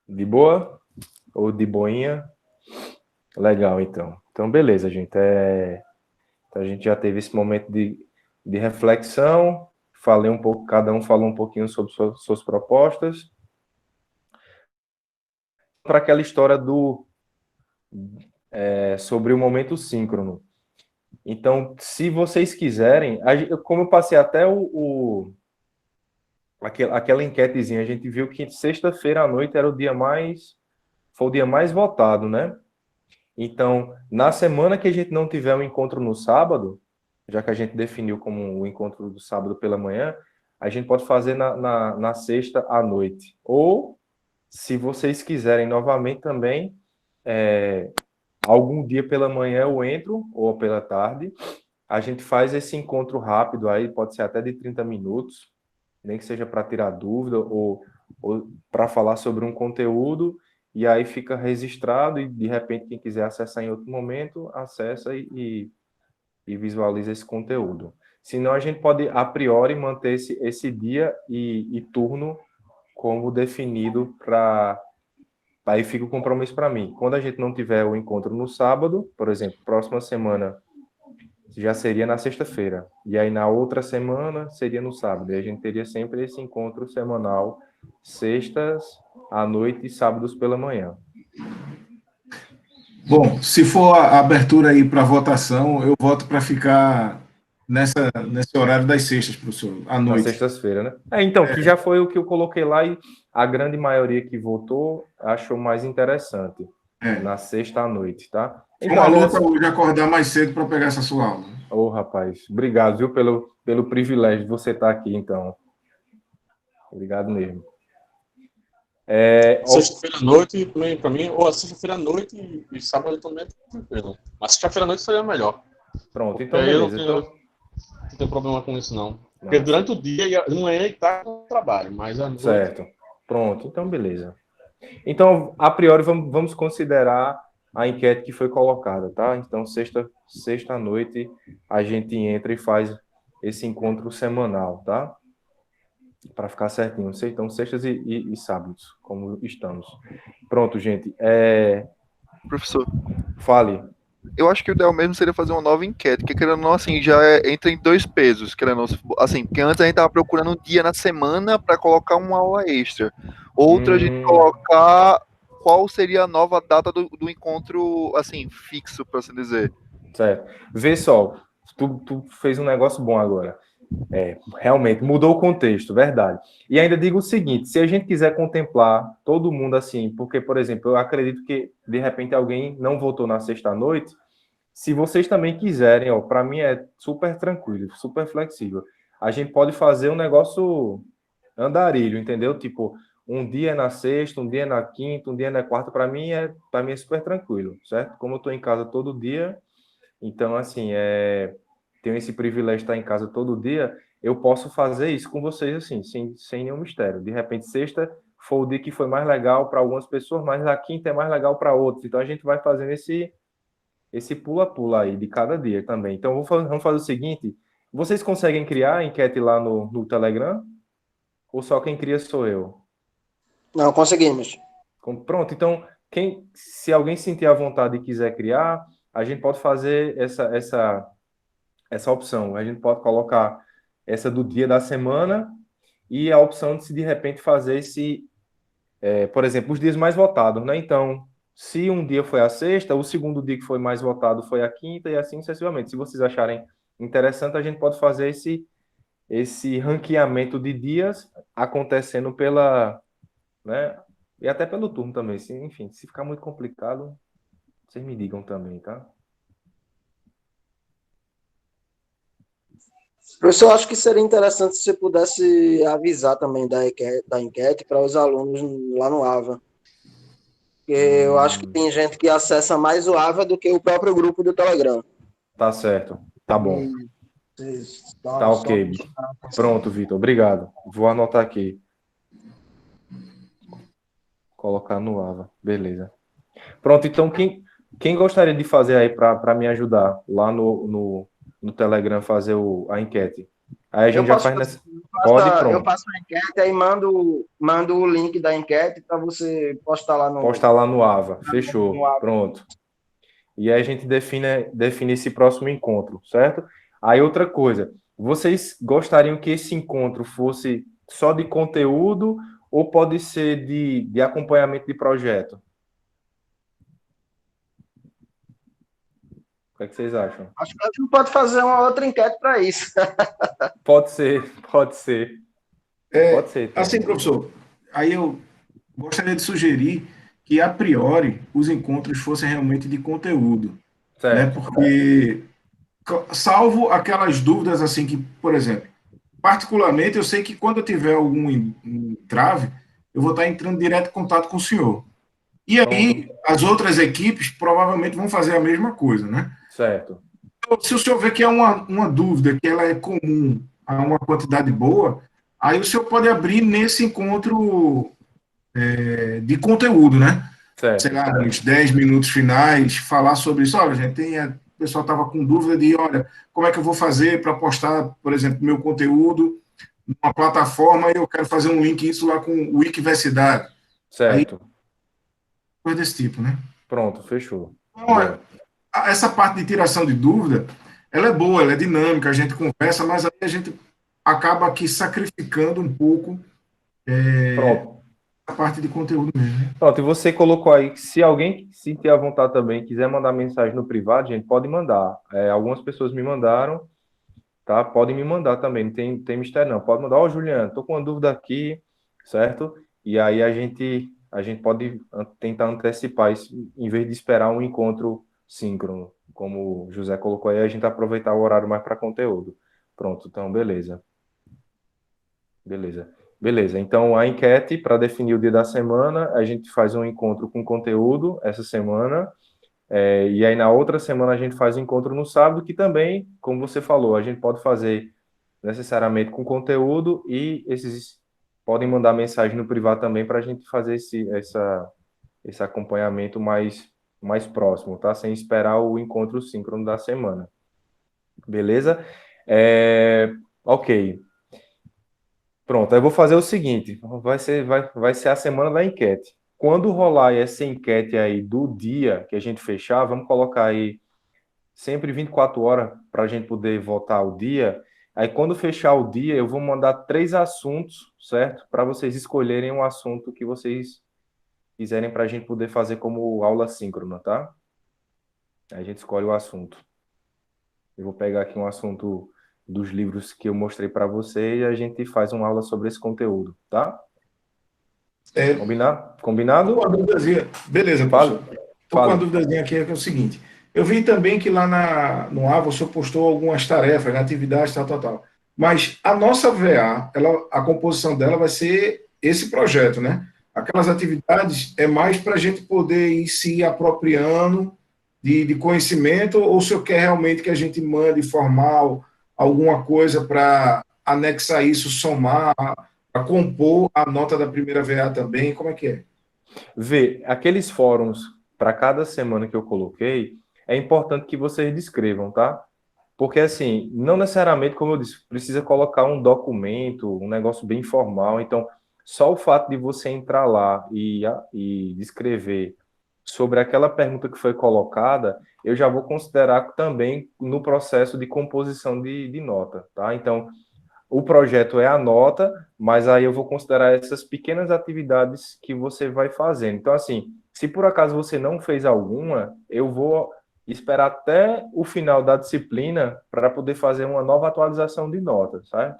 De boa? Ou de boinha? Legal, então. Então, beleza, gente. Então, a gente já teve esse momento de reflexão. Falei um pouco, cada um falou um pouquinho sobre suas propostas. Para aquela história sobre o momento síncrono. Então, se vocês quiserem, como eu passei até aquela enquetezinha, a gente viu que sexta-feira à noite foi o dia mais votado, né? Então, na semana que a gente não tiver um encontro no sábado, já que a gente definiu como o encontro do sábado pela manhã, a gente pode fazer na sexta à noite. Ou, se vocês quiserem novamente também, algum dia pela manhã eu entro, ou pela tarde, a gente faz esse encontro rápido aí, pode ser até de 30 minutos, nem que seja para tirar dúvida ou para falar sobre um conteúdo, e aí fica registrado e, de repente, quem quiser acessar em outro momento, acessa e visualiza esse conteúdo. Senão, a gente pode, a priori, manter esse dia e turno como definido para... Aí fica o compromisso para mim. Quando a gente não tiver o encontro no sábado, por exemplo, próxima semana já seria na sexta-feira. E aí na outra semana seria no sábado. E a gente teria sempre esse encontro semanal, sextas à noite e sábados pela manhã. Bom, se for a abertura aí para votação, eu voto para ficar nesse horário das sextas, professor, à Na noite. sexta-feira, né? Então, que já foi o que eu coloquei lá e a grande maioria que votou achou mais interessante. Na sexta à noite, tá? Então, uma luta hoje acordar mais cedo para pegar essa sua aula. Ô, rapaz, obrigado, viu, pelo privilégio de você estar aqui, então. Obrigado mesmo. Sexta-feira à noite, para mim, ou sexta-feira à noite e sábado também é tranquilo. Mas sexta-feira à noite seria melhor. Pronto, então aí beleza. Eu não tenho problema com isso, não. Porque durante o dia, de manhã está com trabalho, mas à noite... Certo. Pronto, então beleza. Então, a priori, vamos considerar a enquete que foi colocada, tá? Então, sexta à noite, a gente entra e faz esse encontro semanal, tá? Para ficar certinho. Então, sextas e sábados, como estamos. Pronto, gente. Professor. Fale. Eu acho que o ideal mesmo seria fazer uma nova enquete, que querendo ou não, assim, já entra em dois pesos, querendo ou não, assim, porque antes a gente tava procurando um dia na semana para colocar uma aula extra. Outra, a gente colocar qual seria a nova data do encontro, assim, fixo, para assim dizer. Certo. Vê só, tu fez um negócio bom agora. Realmente, mudou o contexto, verdade. E ainda digo o seguinte, se a gente quiser contemplar todo mundo assim, porque, por exemplo, eu acredito que, de repente, alguém não votou na sexta-noite, se vocês também quiserem, ó, para mim é super tranquilo, super flexível. A gente pode fazer um negócio andarilho, entendeu? Tipo, um dia é na sexta, um dia é na quinta, um dia é na quarta, para mim é super tranquilo, certo? Como eu estou em casa todo dia, então, assim, tenho esse privilégio de estar em casa todo dia, eu posso fazer isso com vocês, assim, sem nenhum mistério. De repente, sexta foi o dia que foi mais legal para algumas pessoas, mas a quinta é mais legal para outros. Então, a gente vai fazendo esse pula-pula aí de cada dia também. Então, vamos fazer o seguinte, vocês conseguem criar a enquete lá no Telegram? Ou só quem cria sou eu? Não, conseguimos. Pronto, então, se alguém sentir a vontade e quiser criar, a gente pode fazer essa opção. A gente pode colocar essa do dia da semana e a opção de, se de repente, fazer por exemplo, os dias mais votados, né? Então, se um dia foi a sexta, o segundo dia que foi mais votado foi a quinta e assim sucessivamente. Se vocês acharem interessante, a gente pode fazer esse ranqueamento de dias acontecendo né? E até pelo turno também. Enfim, se ficar muito complicado, vocês me digam também, tá? Professor, acho que seria interessante se você pudesse avisar também da enquete para os alunos lá no AVA. Porque eu acho que tem gente que acessa mais o AVA do que o próprio grupo do Telegram. Tá certo. Tá bom. Tá ok. Pronto, Vitor. Obrigado. Vou anotar aqui. Colocar no AVA. Beleza. Pronto, então quem gostaria de fazer aí para me ajudar lá no Telegram fazer a enquete? Aí a gente já faz nessa. Pode, pronto. Eu faço a enquete e mando o link da enquete para você postar lá no... Postar lá no AVA. Fechou. Pronto. E aí a gente define esse próximo encontro, certo? Aí outra coisa, vocês gostariam que esse encontro fosse só de conteúdo ou pode ser de acompanhamento de projeto? O que é que vocês acham? Acho que a gente pode fazer uma outra enquete para isso. Pode ser. Pode ser. Assim, professor, aí eu gostaria de sugerir que, a priori, os encontros fossem realmente de conteúdo. Certo. Né? Porque, salvo aquelas dúvidas, assim, que, por exemplo, particularmente, eu sei que quando eu tiver algum entrave, eu vou estar entrando direto em contato com o senhor. E aí, as outras equipes provavelmente vão fazer a mesma coisa, né? Certo. Então, se o senhor vê que é uma dúvida, que ela é comum a uma quantidade boa, aí o senhor pode abrir nesse encontro de conteúdo, né? Certo. Sei lá, nos 10 minutos finais, falar sobre isso. Olha, gente, o pessoal estava com dúvida de, olha, como é que eu vou fazer para postar, por exemplo, meu conteúdo numa plataforma e eu quero fazer um link, isso lá com o Wikiversidade. Certo. Aí, coisa desse tipo, né? Pronto, fechou. Então, essa parte de tiração de dúvida, ela é boa, ela é dinâmica, a gente conversa, mas aí a gente acaba aqui sacrificando um pouco a parte de conteúdo mesmo, né? Pronto, e você colocou aí que se alguém se sentir à vontade também, quiser mandar mensagem no privado, gente, pode mandar. Algumas pessoas me mandaram, tá? Podem me mandar também, não tem mistério não. Pode mandar, Juliano, tô com uma dúvida aqui, certo? E aí a gente pode tentar antecipar isso, em vez de esperar um encontro síncrono, como o José colocou aí, a gente aproveitar o horário mais para conteúdo. Pronto, então beleza. Beleza. Então, a enquete, para definir o dia da semana, a gente faz um encontro com conteúdo essa semana, e aí na outra semana a gente faz o encontro no sábado, que também, como você falou, a gente pode fazer necessariamente com conteúdo e esses podem mandar mensagem no privado também para a gente fazer esse acompanhamento mais próximo, tá? Sem esperar o encontro síncrono da semana. Beleza? Ok. Pronto, eu vou fazer o seguinte, vai ser a semana da enquete. Quando rolar essa enquete aí do dia que a gente fechar, vamos colocar aí sempre 24 horas para a gente poder votar o dia. Aí quando fechar o dia, eu vou mandar 3 assuntos, certo? Para vocês escolherem um assunto que vocês quiserem para a gente poder fazer como aula síncrona, tá? Aí a gente escolhe o assunto. Eu vou pegar aqui um assunto dos livros que eu mostrei para você e a gente faz uma aula sobre esse conteúdo, tá? Combinado? Tô com uma duvidazinha. Beleza, Fale. professor. Estou com uma duvidazinha aqui, que é o seguinte. Eu vi também que lá no AVA o senhor postou algumas tarefas, né, atividades, tal. Mas a nossa VA, a composição dela vai ser esse projeto, né? Aquelas atividades é mais para a gente poder ir se apropriando de conhecimento, ou o senhor quer realmente que a gente mande formal alguma coisa para anexar isso, somar, para compor a nota da primeira VA também? Como é que é? Vê, aqueles fóruns para cada semana que eu coloquei, é importante que vocês descrevam, tá? Porque, assim, não necessariamente, como eu disse, precisa colocar um documento, um negócio bem formal. Então, só o fato de você entrar lá e descrever sobre aquela pergunta que foi colocada, eu já vou considerar também no processo de composição de nota, tá? Então, o projeto é a nota, mas aí eu vou considerar essas pequenas atividades que você vai fazendo. Então, assim, se por acaso você não fez alguma, eu vou esperar até o final da disciplina para poder fazer uma nova atualização de nota, certo?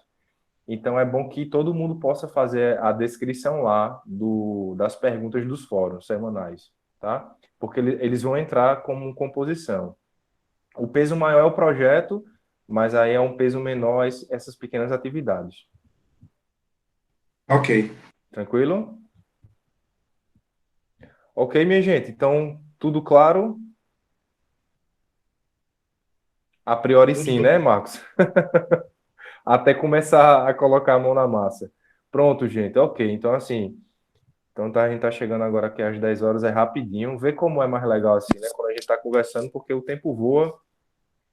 Então, é bom que todo mundo possa fazer a descrição lá das perguntas dos fóruns semanais, tá? Porque eles vão entrar como composição. O peso maior é o projeto, mas aí é um peso menor essas pequenas atividades. Ok. Tranquilo? Ok, minha gente. Então, tudo claro? A priori sim, né, Marcos? Até começar a colocar a mão na massa. Pronto, gente. Ok. Então, assim, a gente tá chegando agora aqui às 10 horas, é rapidinho. Vê como é mais legal assim, né? Quando a gente tá conversando, porque o tempo voa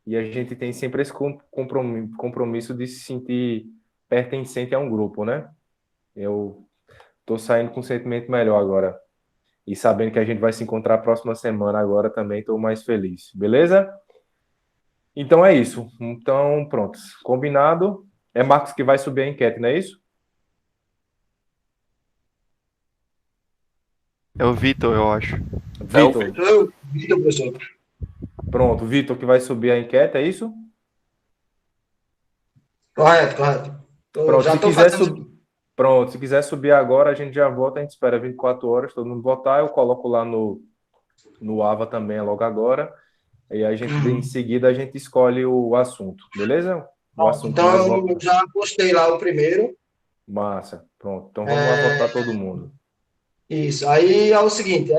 e a gente tem sempre esse compromisso de se sentir pertencente a um grupo, né? Eu tô saindo com um sentimento melhor agora. E sabendo que a gente vai se encontrar a próxima semana agora também, estou mais feliz. Beleza? Então é isso. Então, pronto. Combinado. É Marcos que vai subir a enquete, não é isso? É o Vitor, eu acho. Vitor. Vitor, professor. Pronto, Vitor que vai subir a enquete, é isso? Correto. Pronto, Já se estou quiser fazendo. Pronto, se quiser subir agora, a gente já vota, a gente espera 24 horas, todo mundo votar, eu coloco lá no AVA também logo agora, e a gente, em seguida, a gente escolhe o assunto, beleza? O assunto Então, mais eu votado. já postei lá o primeiro. Massa, pronto. Então vamos lá votar todo mundo. Isso. Aí é o seguinte,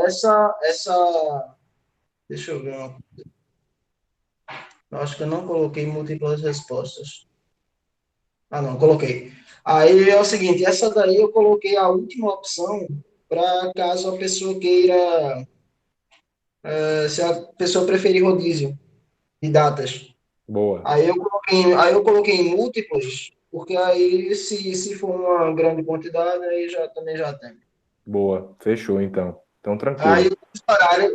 deixa eu ver. Eu acho que eu não coloquei múltiplas respostas. Ah, não, coloquei. Aí é o seguinte, essa daí eu coloquei a última opção para caso a pessoa queira, se a pessoa preferir rodízio de datas. Boa, Aí eu coloquei em múltiplos, porque aí se for uma grande quantidade, aí também já tem. boa. Fechou, então. Então, Aí tranquilo.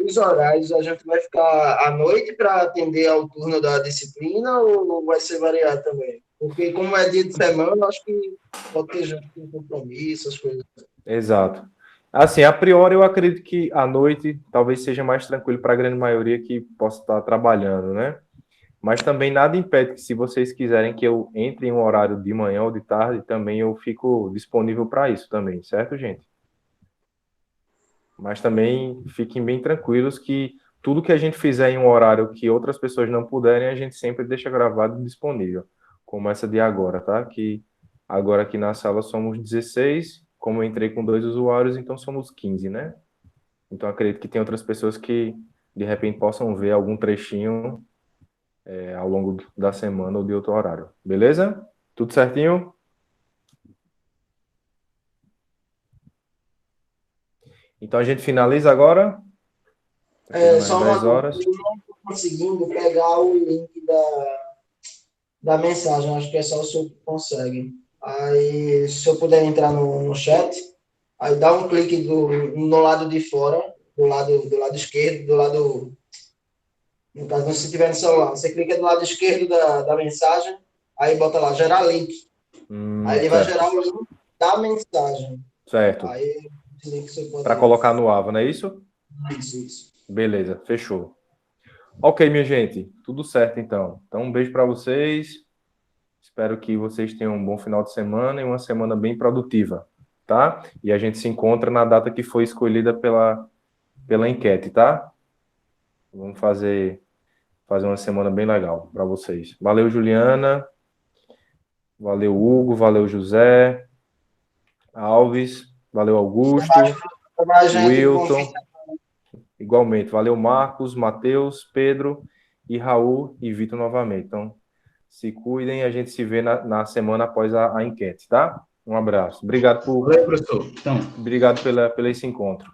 os horários, a gente vai ficar à noite para atender ao turno da disciplina ou vai ser variado também? Porque como é dia de semana, acho que pode ter gente com compromisso, as coisas. Exato. Assim, a priori eu acredito que à noite talvez seja mais tranquilo para a grande maioria que possa estar trabalhando, né? Mas também nada impede que, se vocês quiserem que eu entre em um horário de manhã ou de tarde, também eu fico disponível para isso também, certo, gente? Mas também fiquem bem tranquilos que tudo que a gente fizer em um horário que outras pessoas não puderem, a gente sempre deixa gravado e disponível, como essa de agora, tá? Que agora aqui na sala somos 16, como eu entrei com 2 usuários, então somos 15, né? Então acredito que tem outras pessoas que de repente possam ver algum trechinho ao longo da semana ou de outro horário. Beleza? Tudo certinho? Então a gente finaliza agora. Tá chegando às Só uma 10 dúvida, horas. eu não estou conseguindo pegar o link da mensagem, acho que é só o senhor que consegue. Aí, se eu puder entrar no chat, aí dá um clique no lado de fora, do lado esquerdo, no caso, se tiver no celular, você clica do lado esquerdo da mensagem, aí bota lá, gerar link. Aí ele vai Certo. gerar o link da mensagem. Certo. Aí, esse link você pode... Para colocar no Ava, não é isso? Isso. Beleza, fechou. Ok, minha gente, tudo certo então. Então, um beijo para vocês. Espero que vocês tenham um bom final de semana e uma semana bem produtiva, tá? E a gente se encontra na data que foi escolhida pela enquete, tá? Vamos fazer uma semana bem legal para vocês. Valeu, Juliana. Valeu, Hugo. Valeu, José. Alves. Valeu, Augusto. Wilton. Igualmente. Valeu, Marcos, Matheus, Pedro e Raul e Vitor novamente. Então, se cuidem, a gente se vê na semana após a enquete, tá? Um abraço. Obrigado Valeu, professor. Então. Obrigado pelo esse encontro.